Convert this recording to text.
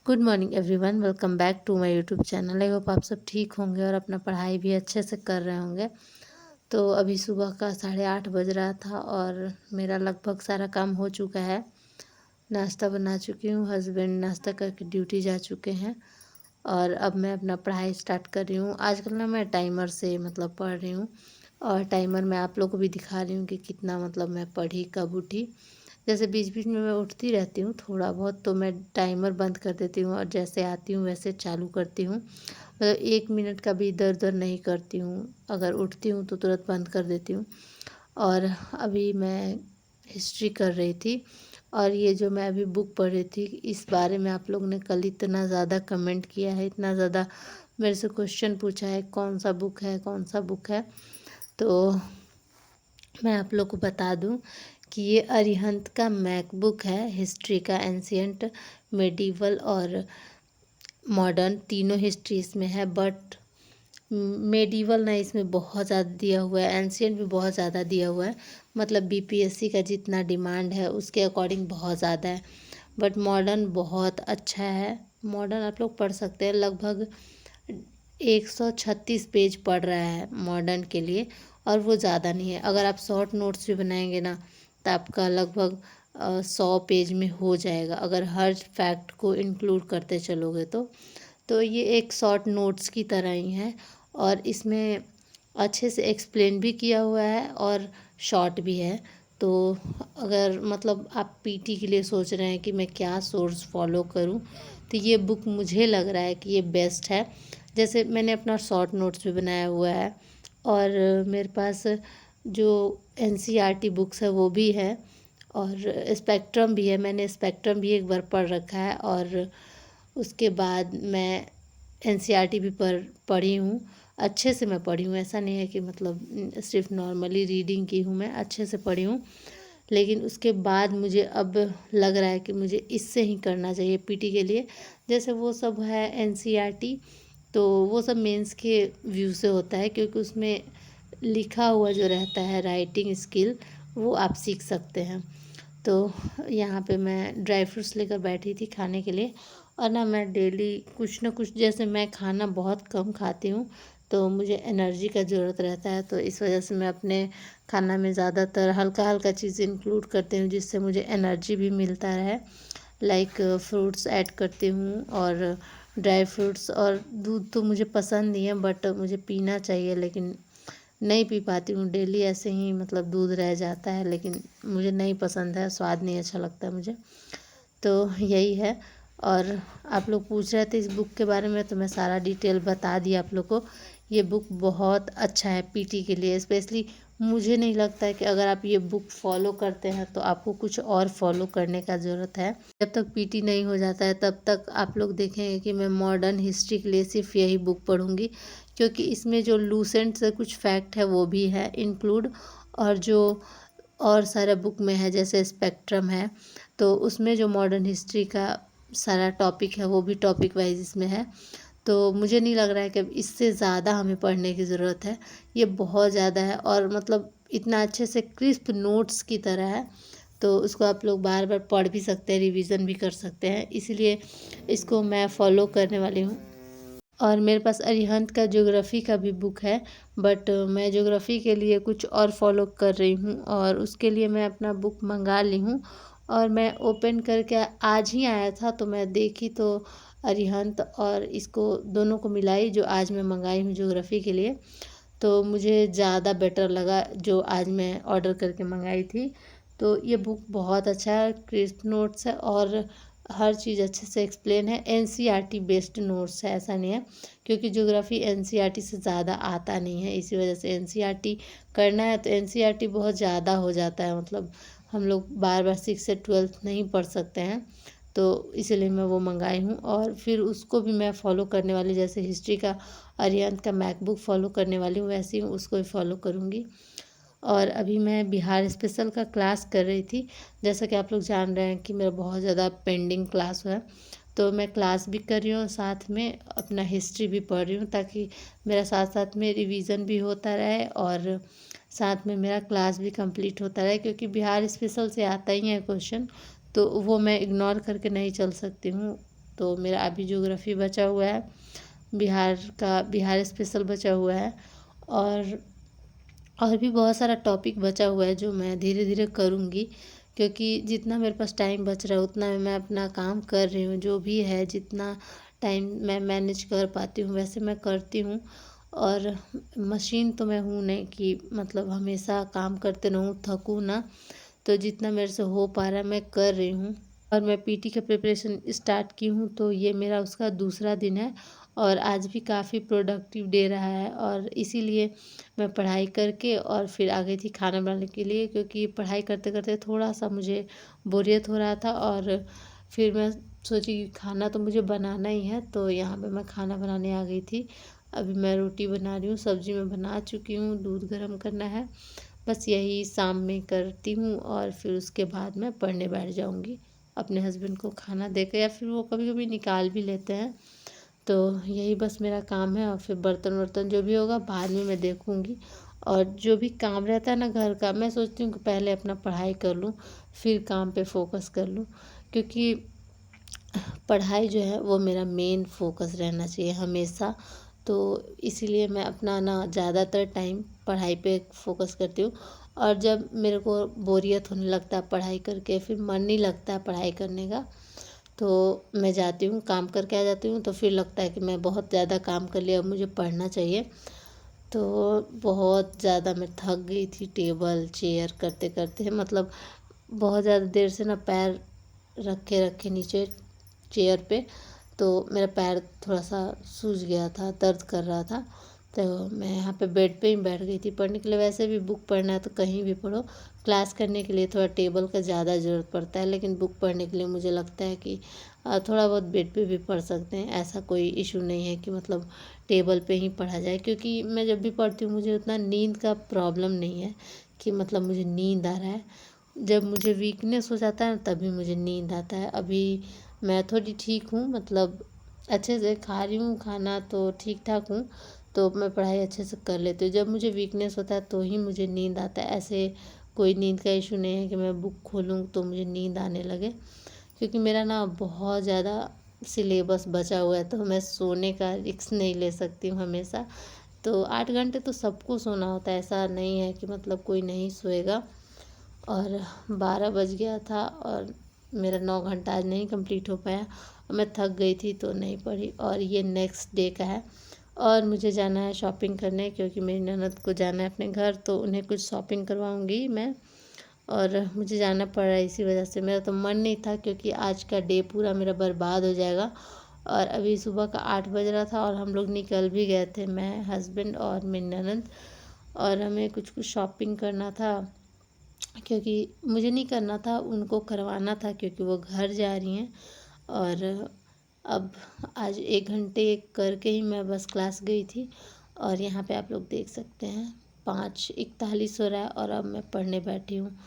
Good morning everyone, welcome back to my YouTube channel. I hope आप सब ठीक होंगे और अपना पढ़ाई भी अच्छे से कर रहे होंगे। तो अभी सुबह का 8:30 बज रहा था और मेरा लगभग सारा काम हो चुका है। नाश्ता बना चुकी हूँ, हस्बैंड नाश्ता करके ड्यूटी जा चुके हैं और अब मैं अपना पढ़ाई स्टार्ट कर रही हूँ। आजकल ना मैं टाइमर से पढ़ रही हूँ और टाइमर मैं आप लोगों को भी दिखा रही हूँ कि कितना मैं पढ़ी, कब उठी। जैसे बीच बीच में मैं उठती रहती हूँ थोड़ा बहुत, तो मैं टाइमर बंद कर देती हूँ और जैसे आती हूँ वैसे चालू करती हूँ। मतलब 1 मिनट का भी इधर उधर नहीं करती हूँ। अगर उठती हूँ तो तुरंत बंद कर देती हूँ। और अभी मैं हिस्ट्री कर रही थी और ये जो मैं अभी बुक पढ़ रही थी, इस बारे में आप लोगों ने कल इतना ज़्यादा कमेंट किया है, इतना ज़्यादा मेरे से क्वेश्चन पूछा है कौन सा बुक है, कौन सा बुक है। तो मैं आप लोग को बता दूं कि ये अरिहंत का मैकबुक है। हिस्ट्री का एंशियंट, मेडिवल और मॉडर्न तीनों हिस्ट्री इसमें है। बट मेडिवल ना इसमें बहुत ज़्यादा दिया हुआ है, एंशियंट भी बहुत ज़्यादा दिया हुआ है। मतलब बीपीएससी का जितना डिमांड है उसके अकॉर्डिंग बहुत ज़्यादा है। बट मॉडर्न बहुत अच्छा है। मॉडर्न आप लोग पढ़ सकते हैं, लगभग 136 पेज पढ़ रहा है मॉडर्न के लिए, और वो ज़्यादा नहीं है। अगर आप शॉर्ट नोट्स भी बनाएंगे ना तो आपका लगभग 100 पेज में हो जाएगा, अगर हर फैक्ट को इंक्लूड करते चलोगे तो ये एक शॉर्ट नोट्स की तरह ही है। और इसमें अच्छे से एक्सप्लेन भी किया हुआ है और शॉर्ट भी है। तो अगर आप पीटी के लिए सोच रहे हैं कि मैं क्या सोर्स फॉलो करूं, तो ये बुक मुझे लग रहा है कि ये बेस्ट है। जैसे मैंने अपना शॉर्ट नोट्स भी बनाया हुआ है और मेरे पास जो एनसीईआरटी बुक्स है वो भी है और स्पेक्ट्रम भी है। मैंने स्पेक्ट्रम भी एक बार पढ़ रखा है और उसके बाद मैं एनसीईआरटी भी पढ़ी हूँ। अच्छे से मैं पढ़ी हूँ, ऐसा नहीं है कि सिर्फ नॉर्मली रीडिंग की हूँ, मैं अच्छे से पढ़ी हूँ। लेकिन उसके बाद मुझे अब लग रहा है कि मुझे इससे ही करना चाहिए पीटी के लिए। जैसे वो सब है एनसीईआरटी, तो वो सब मेंस के व्यू से होता है, क्योंकि उसमें लिखा हुआ जो रहता है राइटिंग स्किल वो आप सीख सकते हैं। तो यहाँ पे मैं ड्राई फ्रूट्स लेकर बैठी थी खाने के लिए। और ना मैं डेली कुछ ना कुछ, जैसे मैं खाना बहुत कम खाती हूँ तो मुझे एनर्जी का ज़रूरत रहता है, तो इस वजह से मैं अपने खाना में ज़्यादातर हल्का हल्का चीज़ इंक्लूड करती हूँ जिससे मुझे एनर्जी भी मिलता रहे। लाइक फ्रूट्स ऐड करती हूँ और ड्राई फ्रूट्स, और दूध तो मुझे पसंद नहीं है बट मुझे पीना चाहिए, लेकिन नहीं पी पाती हूँ डेली। ऐसे ही दूध रह जाता है, लेकिन मुझे नहीं पसंद है, स्वाद नहीं अच्छा लगता मुझे। तो यही है। और आप लोग पूछ रहे थे इस बुक के बारे में, तो मैं सारा डिटेल बता दी आप लोग को। ये बुक बहुत अच्छा है पीटी के लिए स्पेशली। मुझे नहीं लगता है कि अगर आप ये बुक फॉलो करते हैं तो आपको कुछ और फॉलो करने का ज़रूरत है। जब तक पीटी नहीं हो जाता है तब तक आप लोग देखेंगे कि मैं मॉडर्न हिस्ट्री के लिए सिर्फ यही बुक पढ़ूँगी, क्योंकि इसमें जो लूसेंट से कुछ फैक्ट है वो भी है इंक्लूड। और जो और सारा बुक में है, जैसे स्पेक्ट्रम है, तो उसमें जो मॉडर्न हिस्ट्री का सारा टॉपिक है वो भी टॉपिक वाइज इसमें है। तो मुझे नहीं लग रहा है कि अब इससे ज़्यादा हमें पढ़ने की ज़रूरत है। ये बहुत ज़्यादा है और इतना अच्छे से क्रिस्प नोट्स की तरह है, तो उसको आप लोग बार बार पढ़ भी सकते हैं, रिवीजन भी कर सकते हैं। इसलिए इसको मैं फॉलो करने वाली हूँ। और मेरे पास अरिहंत का ज्योग्राफ़ी का भी बुक है, बट मैं ज्योग्राफ़ी के लिए कुछ और फॉलो कर रही हूँ और उसके लिए मैं अपना बुक मंगा ली हूँ। और मैं ओपन करके आज ही आया था तो मैं देखी, तो अरिहंत और इसको दोनों को मिलाई जो आज मैं मंगाई हूँ ज्योग्राफ़ी के लिए। तो मुझे ज़्यादा बेटर लगा जो आज मैं ऑर्डर करके मंगाई थी। तो ये बुक बहुत अच्छा है, क्रिस्प नोट्स है और हर चीज़ अच्छे से एक्सप्लेन है। एनसीईआरटी बेस्ड नोट्स है, ऐसा नहीं है, क्योंकि ज्योग्राफी एनसीईआरटी से ज़्यादा आता नहीं है। इसी वजह से एनसीईआरटी करना है तो एनसीईआरटी बहुत ज़्यादा हो जाता है, हम लोग बार बार 6 से 12 नहीं पढ़ सकते हैं। तो इसीलिए मैं वो मंगाई हूँ और फिर उसको भी मैं फॉलो करने वाली, जैसे हिस्ट्री का अरिहंत का मैकबुक फॉलो करने वाली हूँ वैसे ही उसको भी फॉलो करूँगी। और अभी मैं बिहार स्पेशल का क्लास कर रही थी। जैसा कि आप लोग जान रहे हैं कि मेरा बहुत ज़्यादा पेंडिंग क्लास है, तो मैं क्लास भी कर रही हूँ, साथ में अपना हिस्ट्री भी पढ़ रही हूँ, ताकि मेरा साथ साथ में रिवीजन भी होता रहे और साथ में मेरा क्लास भी कंप्लीट होता रहे। क्योंकि बिहार स्पेशल से आता ही है क्वेश्चन, तो वो मैं इग्नोर करके नहीं चल सकती हूँ। तो मेरा अभी ज्योग्राफी बचा हुआ है, बिहार स्पेशल बचा हुआ है, और भी बहुत सारा टॉपिक बचा हुआ है जो मैं धीरे धीरे करूँगी, क्योंकि जितना मेरे पास टाइम बच रहा है उतना मैं अपना काम कर रही हूँ। जो भी है, जितना टाइम मैं मैनेज कर पाती हूँ वैसे मैं करती हूँ। और मशीन तो मैं हूँ नहीं कि मतलब हमेशा काम करते रहूँ, थकूँ ना। तो जितना मेरे से हो पा रहा है मैं कर रही हूँ। और मैं पीटी का प्रिपरेशन स्टार्ट की हूँ, तो ये मेरा उसका दूसरा दिन है, और आज भी काफ़ी प्रोडक्टिव डे रहा है। और इसीलिए मैं पढ़ाई करके और फिर आ गई थी खाना बनाने के लिए, क्योंकि पढ़ाई करते करते थोड़ा सा मुझे बोरियत हो रहा था। और फिर मैं सोची कि खाना तो मुझे बनाना ही है, तो यहाँ पे मैं खाना बनाने आ गई थी। अभी मैं रोटी बना रही हूँ, सब्जी मैं बना चुकी हूँ, दूध गर्म करना है। बस यही शाम में करती हूँ, और फिर उसके बाद मैं पढ़ने बैठ जाऊँगी अपने हस्बैंड को खाना देकर, या फिर वो कभी कभी निकाल भी लेते हैं। तो यही बस मेरा काम है, और फिर बर्तन वर्तन जो भी होगा बाद में मैं देखूँगी। और जो भी काम रहता है ना घर का, मैं सोचती हूँ कि पहले अपना पढ़ाई कर लूँ, फिर काम पे फोकस कर लूँ, क्योंकि पढ़ाई जो है वो मेरा मेन फोकस रहना चाहिए हमेशा। तो इसीलिए मैं अपना ना ज़्यादातर टाइम पढ़ाई पे फोकस करती हूँ। और जब मेरे को बोरियत होने लगता है पढ़ाई करके, फिर मन नहीं लगता है पढ़ाई करने का, तो मैं जाती हूँ काम करके आ जाती हूँ, तो फिर लगता है कि मैं बहुत ज़्यादा काम कर लिया, अब मुझे पढ़ना चाहिए। तो बहुत ज़्यादा मैं थक गई थी टेबल चेयर करते करते, मतलब बहुत ज़्यादा देर से ना पैर रखे रखे नीचे चेयर पे, तो मेरा पैर थोड़ा सा सूज गया था, दर्द कर रहा था। तो मैं यहाँ पे बेड पे ही बैठ गई थी पढ़ने के लिए। वैसे भी बुक पढ़ना है तो कहीं भी पढ़ो, क्लास करने के लिए थोड़ा टेबल का ज़्यादा ज़रूरत पड़ता है, लेकिन बुक पढ़ने के लिए मुझे लगता है कि थोड़ा बहुत बेड पे भी पढ़ सकते हैं। ऐसा कोई इशू नहीं है कि मतलब टेबल पे ही पढ़ा जाए, क्योंकि मैं जब भी पढ़ती हूँ मुझे उतना नींद का प्रॉब्लम नहीं है कि मतलब मुझे नींद आ रहा है। जब मुझे वीकनेस हो जाता है ना तभी मुझे नींद आता है। अभी मैं थोड़ी ठीक हूँ, मतलब अच्छे से खा रही हूँ खाना, तो ठीक ठाक हूँ, तो मैं पढ़ाई अच्छे से कर लेती हूँ। जब मुझे वीकनेस होता है तो ही मुझे नींद आता है, ऐसे कोई नींद का इशू नहीं है कि मैं बुक खोलूँ तो मुझे नींद आने लगे। क्योंकि मेरा ना बहुत ज़्यादा सिलेबस बचा हुआ है, तो मैं सोने का रिस्क नहीं ले सकती हूँ हमेशा। तो 8 घंटे तो सबको सोना होता है, ऐसा नहीं है कि मतलब कोई नहीं सोएगा। और 12 बज गया था, और मेरा 9 घंटा आज नहीं कंप्लीट हो पाया, और मैं थक गई थी तो नहीं पढ़ी। और ये नेक्स्ट डे का है, और मुझे जाना है शॉपिंग करने, क्योंकि मेरी ननद को जाना है अपने घर, तो उन्हें कुछ शॉपिंग करवाऊँगी मैं। और मुझे जाना पड़ रहा है, इसी वजह से मेरा तो मन नहीं था, क्योंकि आज का डे पूरा मेरा बर्बाद हो जाएगा। और अभी सुबह का 8 बज रहा था, और हम लोग निकल भी गए थे, मैं हस्बैंड और मेरी ननद। और हमें कुछ कुछ शॉपिंग करना था, क्योंकि मुझे नहीं करना था, उनको करवाना था, क्योंकि वो घर जा रही हैं। और अब आज 1 घंटे करके ही मैं बस क्लास गई थी। और यहाँ पे आप लोग देख सकते हैं 5:41 हो रहा है, और अब मैं पढ़ने बैठी हूँ।